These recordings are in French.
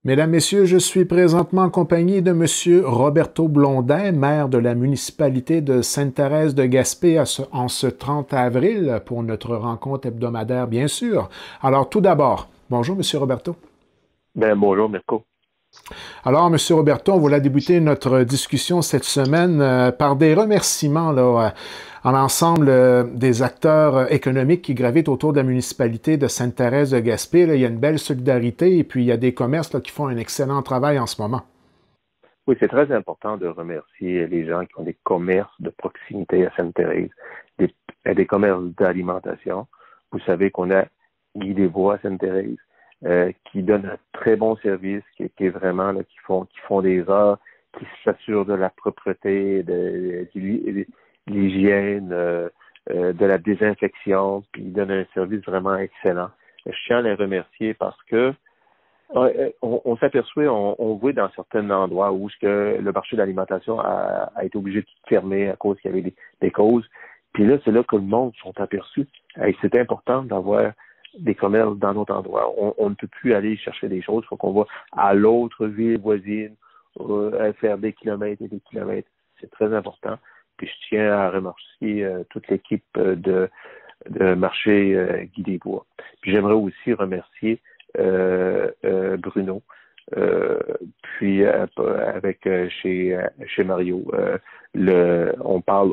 Mesdames, Messieurs, je suis présentement en compagnie de Monsieur Roberto Blondin, maire de la municipalité de Sainte-Thérèse de Gaspé en ce 30 avril pour notre rencontre hebdomadaire, bien sûr. Alors, tout d'abord, bonjour Monsieur Roberto. Bonjour, Mirko. Alors, Monsieur Roberto, on va débuter notre discussion cette semaine par des remerciements à l'ensemble des acteurs économiques qui gravitent autour de la municipalité de Sainte-Thérèse de Gaspé. Là, il y a une belle solidarité et puis il y a des commerces là, qui font un excellent travail en ce moment. Oui, c'est très important de remercier les gens qui ont des commerces de proximité à Sainte-Thérèse, des commerces d'alimentation. Vous savez qu'on a Guy Desbois à Sainte-Thérèse, qui donne un très bon service, qui est vraiment là, qui font des heures, qui s'assurent de la propreté, de l'hygiène, de la désinfection, puis ils donnent un service vraiment excellent. Je tiens à les remercier parce que on s'aperçoit, on voit dans certains endroits où le marché de l'alimentation a été obligé de fermer à cause qu'il y avait des causes. Puis là, c'est là que le monde sont aperçus. Et c'est important d'avoir des commerces dans notre endroit. On ne peut plus aller chercher des choses. Il faut qu'on va à l'autre ville voisine, faire des kilomètres et des kilomètres. C'est très important. Puis je tiens à remercier toute l'équipe de marché Guy Desbois. Puis j'aimerais aussi remercier Bruno, puis avec chez Mario. On parle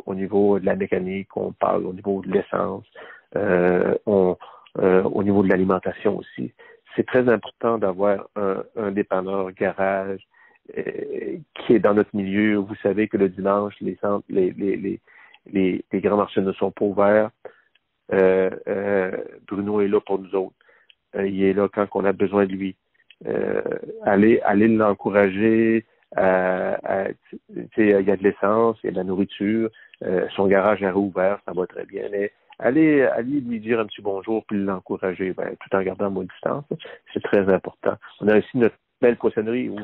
au niveau de la mécanique, on parle au niveau de l'essence, au niveau de l'alimentation aussi. C'est très important d'avoir un dépanneur garage qui est dans notre milieu. Vous savez que le dimanche, les centres, les grands marchés ne sont pas ouverts. Bruno est là pour nous autres. Il est là quand on a besoin de lui. Aller l'encourager. Il y a de l'essence, il y a de la nourriture. Son garage est rouvert, ça va très bien. Mais aller lui dire un petit bonjour puis l'encourager, tout en gardant mon distance, c'est très important. On a aussi notre belle poissonnerie où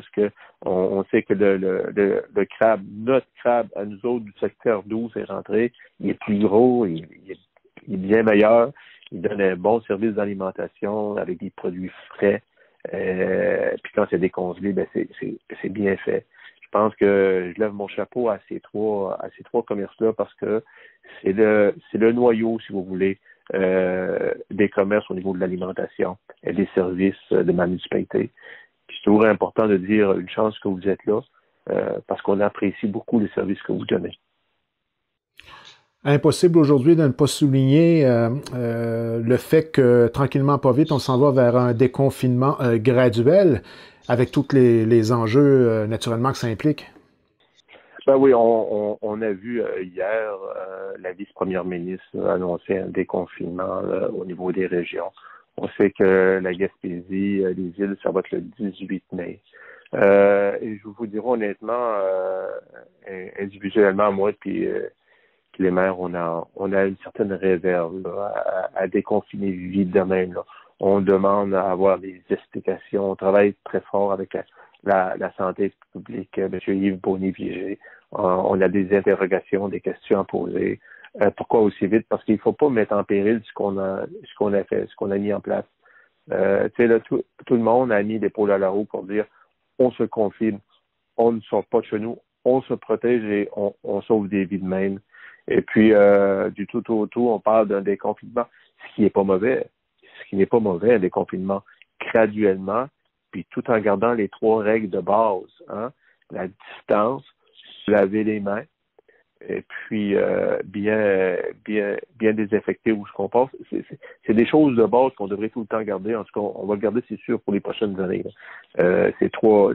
on sait que le crabe, notre crabe à nous autres du secteur 12 est rentré. Il est plus gros, il est bien meilleur. Il donne un bon service d'alimentation avec des produits frais. Puis quand c'est décongelé, c'est bien fait. Je pense que je lève mon chapeau à ces trois commerces-là parce que c'est le noyau, si vous voulez, des commerces au niveau de l'alimentation et des services de ma municipalité. Puis c'est toujours important de dire une chance que vous êtes là parce qu'on apprécie beaucoup les services que vous donnez. Impossible aujourd'hui de ne pas souligner le fait que, tranquillement pas vite, on s'en va vers un déconfinement graduel, avec tous les enjeux, naturellement, que ça implique. Ben oui, on a vu hier la vice-première ministre annoncer un déconfinement au niveau des régions. On sait que la Gaspésie, les îles, ça va être le 18 mai. Et je vous dirais honnêtement, individuellement, moi, puis les maires, on a une certaine réserve là, à déconfiner vite de même. Là. On demande à avoir des explications. On travaille très fort avec la santé publique, M. Yves Bonnier-Viger. On a des interrogations, des questions à poser. Pourquoi aussi vite? Parce qu'il ne faut pas mettre en péril ce qu'on a fait, ce qu'on a mis en place. Tu sais, là, tout le monde a mis l'épaule à la roue pour dire on se confine, on ne sort pas de chez nous, on se protège et on sauve des vies de même. Et puis, du tout au tout, on parle d'un déconfinement, ce qui n'est pas mauvais. Ce qui n'est pas mauvais, un déconfinement graduellement, puis tout en gardant les trois règles de base, hein, la distance, se laver les mains, et puis bien désinfecter où ce qu'on passe. C'est des choses de base qu'on devrait tout le temps garder. En tout cas, on va le garder, c'est sûr, pour les prochaines années. C'est trois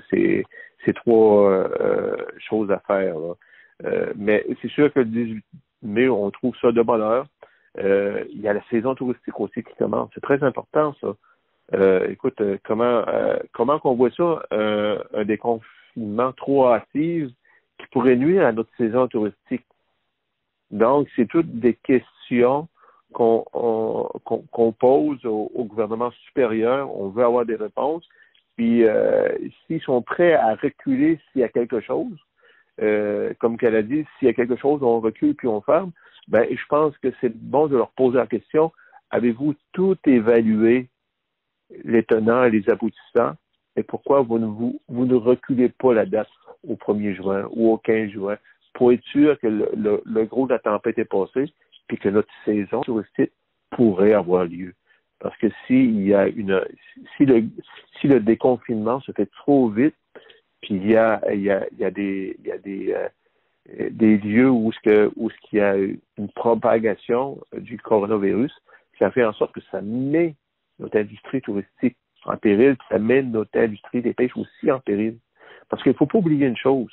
choses à faire. Là. Mais c'est sûr que le 18 mai, on trouve ça de bonne heure. Il y a la saison touristique aussi qui commence. C'est très important, ça. Écoute, comment qu'on voit ça, un déconfinement trop hâtif qui pourrait nuire à notre saison touristique. Donc, c'est toutes des questions qu'on pose au gouvernement supérieur. On veut avoir des réponses. Puis, s'ils sont prêts à reculer s'il y a quelque chose, comme qu'elle a dit, s'il y a quelque chose, on recule puis on ferme, je pense que c'est bon de leur poser la question, avez-vous tout évalué les tenants et les aboutissants Et pourquoi vous ne reculez pas la date au 1er juin ou au 15 juin pour être sûr que le gros de la tempête est passé puis que notre saison touristique pourrait avoir lieu. Parce que si le déconfinement se fait trop vite, puis il y a des lieux où il y a une propagation du coronavirus, ça fait en sorte que ça met notre industrie touristique en péril, puis ça met notre industrie des pêches aussi en péril. Parce qu'il ne faut pas oublier une chose,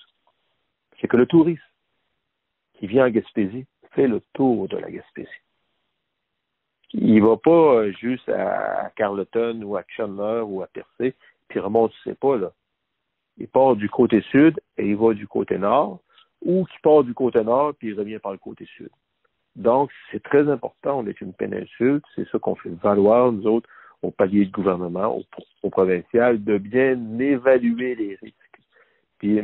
c'est que le touriste qui vient en Gaspésie fait le tour de la Gaspésie. Il va pas juste à Carleton ou à Chandler ou à Percé, puis remonte, tu sais pas, là. Il part du côté sud et il va du côté nord, ou qui part du côté nord puis il revient par le côté sud. Donc, c'est très important, on est une péninsule, c'est ça qu'on fait valoir, nous autres, au palier de gouvernement, au provincial, de bien évaluer les risques. Puis,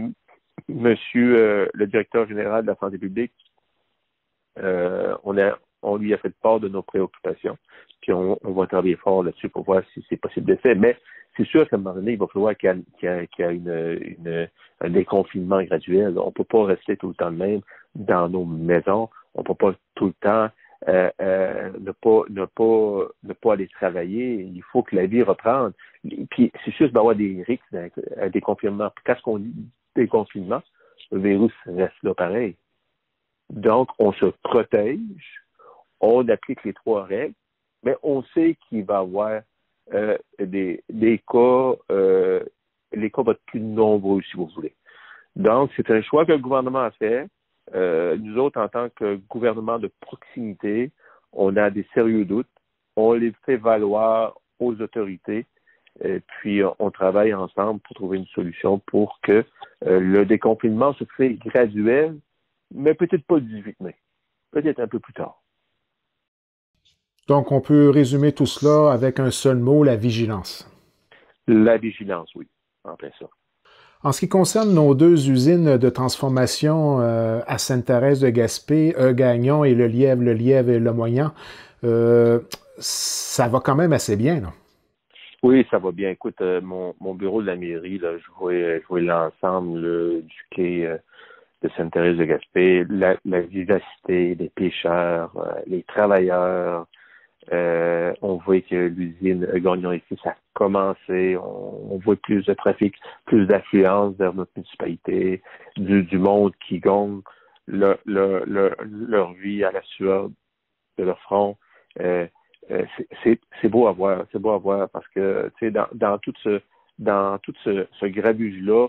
monsieur le directeur général de la santé publique, on lui a fait part de nos préoccupations, puis on va travailler fort là-dessus pour voir si c'est possible de faire. Mais c'est sûr qu'à un moment donné, il va falloir qu'il y ait un déconfinement graduel. On ne peut pas rester tout le temps de même dans nos maisons. On ne peut pas tout le temps ne pas aller travailler. Il faut que la vie reprenne. Puis c'est sûr qu'il va y avoir des risques d'un déconfinement. Puis quand on dit déconfinement, le virus reste là pareil. Donc, on se protège, on applique les 3 règles, mais on sait qu'il va y avoir des cas, les cas vont être plus nombreux, si vous voulez. Donc, c'est un choix que le gouvernement a fait. Nous autres, en tant que gouvernement de proximité, on a des sérieux doutes. On les fait valoir aux autorités. Puis, on travaille ensemble pour trouver une solution pour que le déconfinement se fait graduel, mais peut-être pas le 18 mai. Peut-être un peu plus tard. Donc, on peut résumer tout cela avec un seul mot, la vigilance. La vigilance, oui, en plein ça. En ce qui concerne nos 2 usines de transformation à Sainte-Thérèse de Gaspé, Gagnon et le Lièvre et le Moyen, ça va quand même assez bien, là. Oui, ça va bien. Écoute, mon bureau de la mairie, là, je vois l'ensemble du quai de Sainte-Thérèse de Gaspé, la vivacité des pêcheurs, les travailleurs. On voit que l'usine Gagnon ici, ça a commencé. On voit plus de trafic, plus d'affluence vers notre municipalité, du monde qui gagne leur vie à la sueur de leur front. C'est beau à voir. C'est beau à voir parce que, tu sais, dans tout ce grabuge-là,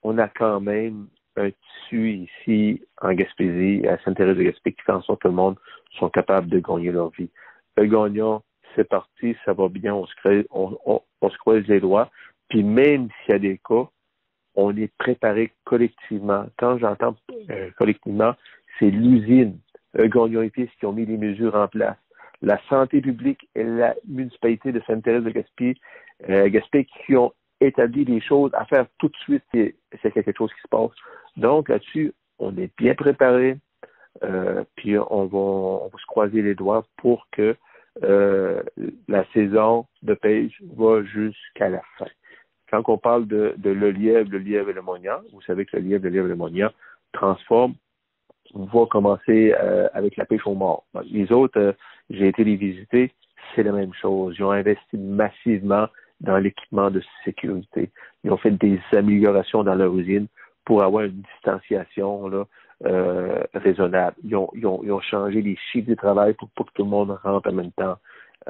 on a quand même un tissu ici en Gaspésie, à Sainte-Thérèse-de-Gaspé, qui fait en sorte que le monde sont capables de gagner leur vie. Le Gagnon, c'est parti, ça va bien, on se croise les doigts. Puis même s'il y a des cas, on est préparé collectivement. Quand j'entends collectivement, c'est l'usine Gagnon Épices qui ont mis les mesures en place. La santé publique et la municipalité de Sainte-Thérèse-de-Gaspé, Gaspé qui ont établi des choses à faire tout de suite, c'est quelque chose qui se passe. Donc là-dessus, on est bien préparé, puis on va se croiser les doigts pour que la saison de pêche va jusqu'à la fin. Quand on parle de le lièvre et le mognat, vous savez que le lièvre et le mognat transforment. On va commencer avec la pêche au mort. Les autres, j'ai été les visiter, c'est la même chose. Ils ont investi massivement dans l'équipement de sécurité. Ils ont fait des améliorations dans leur usine pour avoir une distanciation là, raisonnable. Ils ont changé les chiffres de travail pour pas que tout le monde rentre en même temps.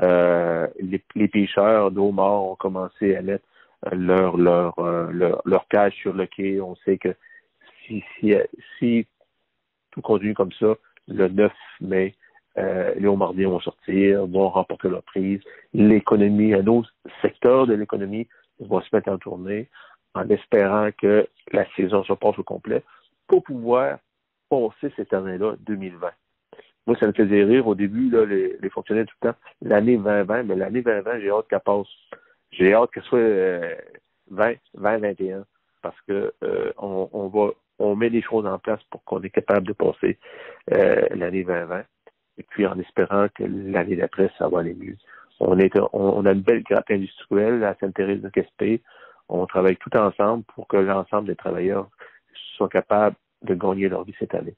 Les pêcheurs d'eau mort ont commencé à mettre leur cage sur le quai. On sait que si tout continue comme ça, le 9 mai, les homardiens vont sortir, vont remporter leur prise. L'économie, un autre secteur de l'économie va se mettre en tournée en espérant que la saison se passe au complet pour pouvoir passer cette année-là, 2020. Moi, ça me faisait rire au début, là, les fonctionnaires tout le temps, l'année 2020, mais l'année 2020, j'ai hâte qu'elle passe. J'ai hâte qu'elle soit 2021 parce que on met les choses en place pour qu'on est capable de passer l'année 2020. Et puis en espérant que l'année d'après, ça va aller mieux. On a une belle grappe industrielle à Sainte-Thérèse-de-Gaspé. On travaille tout ensemble pour que l'ensemble des travailleurs soient capables de gagner leur vie cette année.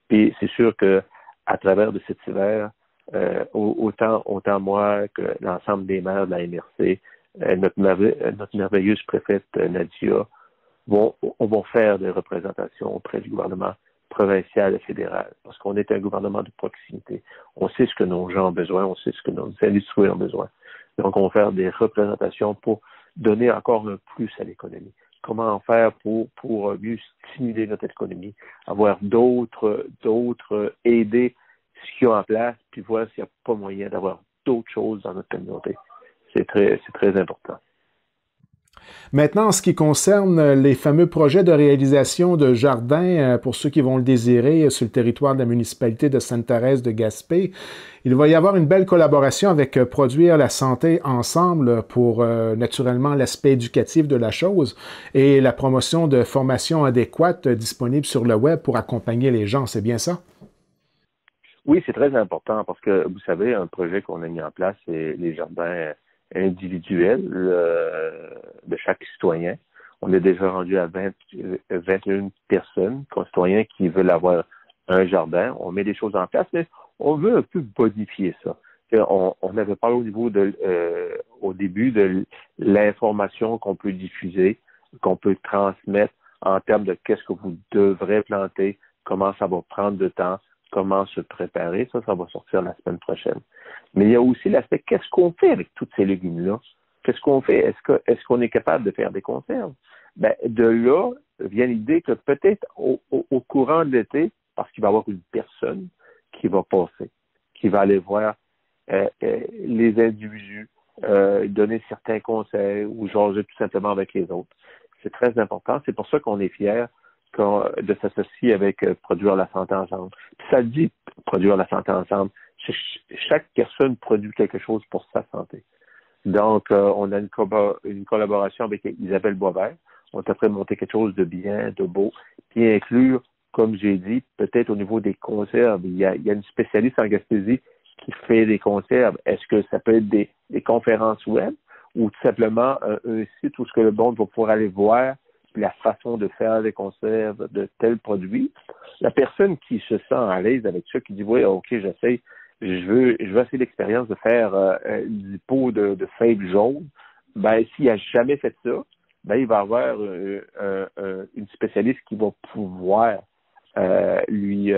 Puis c'est sûr que à travers de cet hiver, autant moi que l'ensemble des maires de la MRC, notre merveilleuse préfète Nadia, vont faire des représentations auprès du gouvernement provincial et fédéral, parce qu'on est un gouvernement de proximité. On sait ce que nos gens ont besoin, on sait ce que nos industries ont besoin. Donc, on va faire des représentations pour donner encore un plus à l'économie. Comment faire pour mieux stimuler notre économie, avoir d'autres aider ce qu'il y a en place, puis voir s'il n'y a pas moyen d'avoir d'autres choses dans notre communauté. C'est très important. Maintenant, en ce qui concerne les fameux projets de réalisation de jardins, pour ceux qui vont le désirer, sur le territoire de la municipalité de Sainte-Thérèse de Gaspé, il va y avoir une belle collaboration avec Produire la santé ensemble pour naturellement l'aspect éducatif de la chose et la promotion de formations adéquates disponibles sur le web pour accompagner les gens. C'est bien ça? Oui, c'est très important parce que, vous savez, un projet qu'on a mis en place, c'est les jardins individuels de chaque citoyen. On est déjà rendu à 21 personnes, citoyens qui veulent avoir un jardin. On met des choses en place, mais on veut un peu bonifier ça. On avait parlé au début de l'information qu'on peut diffuser, qu'on peut transmettre en termes de qu'est-ce que vous devrez planter, comment ça va prendre de temps, comment se préparer. Ça va sortir la semaine prochaine. Mais il y a aussi l'aspect, qu'est-ce qu'on fait avec tous ces légumes-là? Qu'est-ce qu'on fait? Est-ce qu'on est capable de faire des conserves? Ben, de là vient l'idée que peut-être au courant de l'été, parce qu'il va y avoir une personne qui va passer, qui va aller voir les individus, donner certains conseils ou jaser tout simplement avec les autres. C'est très important. C'est pour ça qu'on est fiers de s'associer avec Produire la santé ensemble. Puis ça dit Produire la santé ensemble. Chaque personne produit quelque chose pour sa santé. Donc, on a une collaboration avec Isabelle Boisvert. On est prêt à monter quelque chose de bien, de beau, puis inclure, comme j'ai dit, peut-être au niveau des conserves. Il y a une spécialiste en Gaspésie qui fait des conserves. Est-ce que ça peut être des conférences web ou tout simplement un site où ce que le monde va pouvoir aller voir la façon de faire des conserves de tels produits? La personne qui se sent à l'aise avec ça, qui dit, oui, OK, j'essaie, je veux essayer l'expérience de faire du pot de fèves jaunes, ben, s'il n'a jamais fait ça, ben, il va avoir une spécialiste qui va pouvoir lui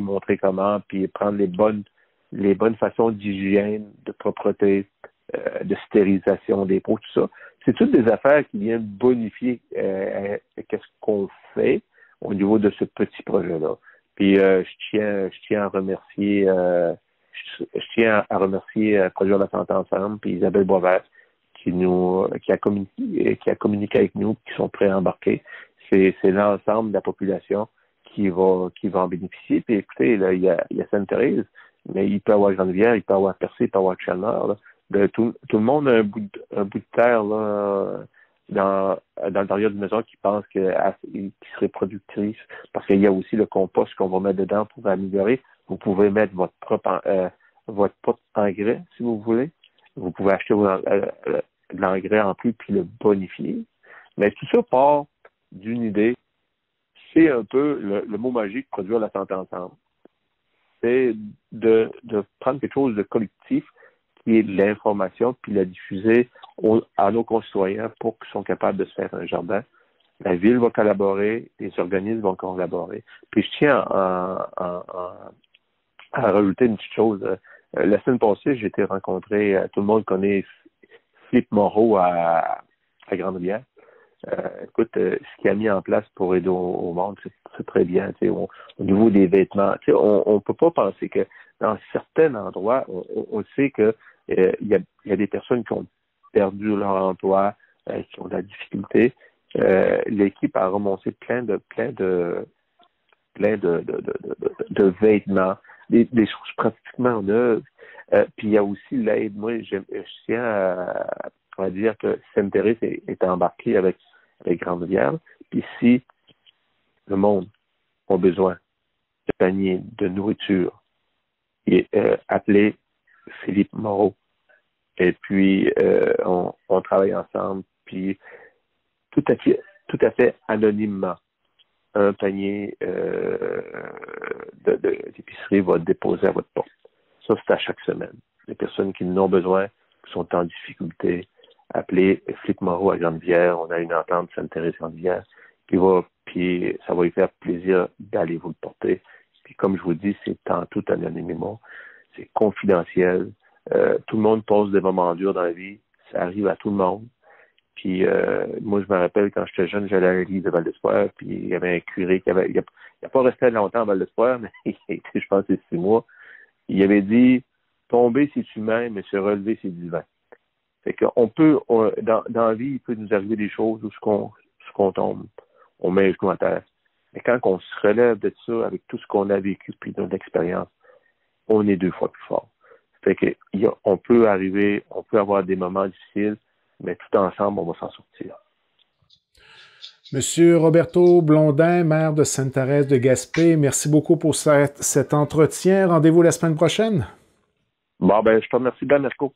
montrer comment, puis prendre les bonnes façons d'hygiène, de propreté, de stérilisation des pots, tout ça. C'est toutes des affaires qui viennent bonifier qu'est-ce qu'on fait au niveau de ce petit projet-là. Puis je tiens à remercier Produire la santé ensemble, puis Isabelle Boisvert qui a communiqué avec nous, qui sont prêts à embarquer. C'est l'ensemble de la population qui va en bénéficier. Puis écoutez, là, il y a Sainte-Thérèse, mais il peut y avoir Grande-Rivière, il peut y avoir Percé, il peut y avoir Chalmers. Tout le monde a un bout de terre là, dans l'intérieur d'une maison qui pense qui serait productrice, parce qu'il y a aussi le compost qu'on va mettre dedans pour améliorer. Vous pouvez mettre votre propre engrais, si vous voulez. Vous pouvez acheter de l'engrais en plus puis le bonifier. Mais tout ça part d'une idée. C'est un peu le mot magique, Produire la santé ensemble. C'est de prendre quelque chose de collectif qui est de l'information, puis la diffuser à nos concitoyens pour qu'ils soient capables de se faire un jardin. La ville va collaborer, les organismes vont collaborer. Puis je tiens à rajouter une petite chose. La semaine passée, j'ai été rencontré, tout le monde connaît Philippe Moreau à Grande-Rivière. Écoute, ce qu'il a mis en place pour aider au monde, c'est très bien. Au niveau des vêtements, on peut pas penser que dans certains endroits, on sait que il y a des personnes qui ont perdu leur emploi, qui ont de la difficulté. L'équipe a remonté plein de vêtements, des choses pratiquement neuves. Puis il y a aussi l'aide. Moi, je tiens à dire que Sainte-Thérèse est embarquée avec Grande-Rivière. Puis si le monde a besoin de paniers de nourriture, et appelez Philippe Moreau. Et puis on travaille ensemble. Puis tout à fait anonymement. Un panier d'épicerie va être déposé à votre porte. Ça, c'est à chaque semaine. Les personnes qui en ont besoin, qui sont en difficulté, appelez Flic Moreau à Grande-Rivière. On a une entente Sainte-Thérèse-Grande-Rivière. Puis ça va lui faire plaisir d'aller vous le porter. Puis comme je vous dis, c'est en tout anonymement. C'est confidentiel. Tout le monde passe des moments durs dans la vie. Ça arrive à tout le monde. Puis moi, je me rappelle, quand j'étais jeune, j'allais à l'église de Val-d'Espoir, puis il y avait un curé il n'a pas resté longtemps à Val-d'Espoir, mais il a été, je pense, 6 mois. Il avait dit, tomber, c'est humain, mais se relever, c'est divin. Fait qu'on peut, dans la vie, il peut nous arriver des choses où ce qu'on tombe, on met les genoux à terre. Mais quand on se relève de ça, avec tout ce qu'on a vécu, puis notre expérience, on est 2 fois plus fort. Fait que on peut avoir des moments difficiles, mais tout ensemble, on va s'en sortir. Monsieur Roberto Blondin, maire de Sainte-Thérèse de Gaspé, merci beaucoup pour cet entretien. Rendez-vous la semaine prochaine. Bon, je te remercie bien, Marco.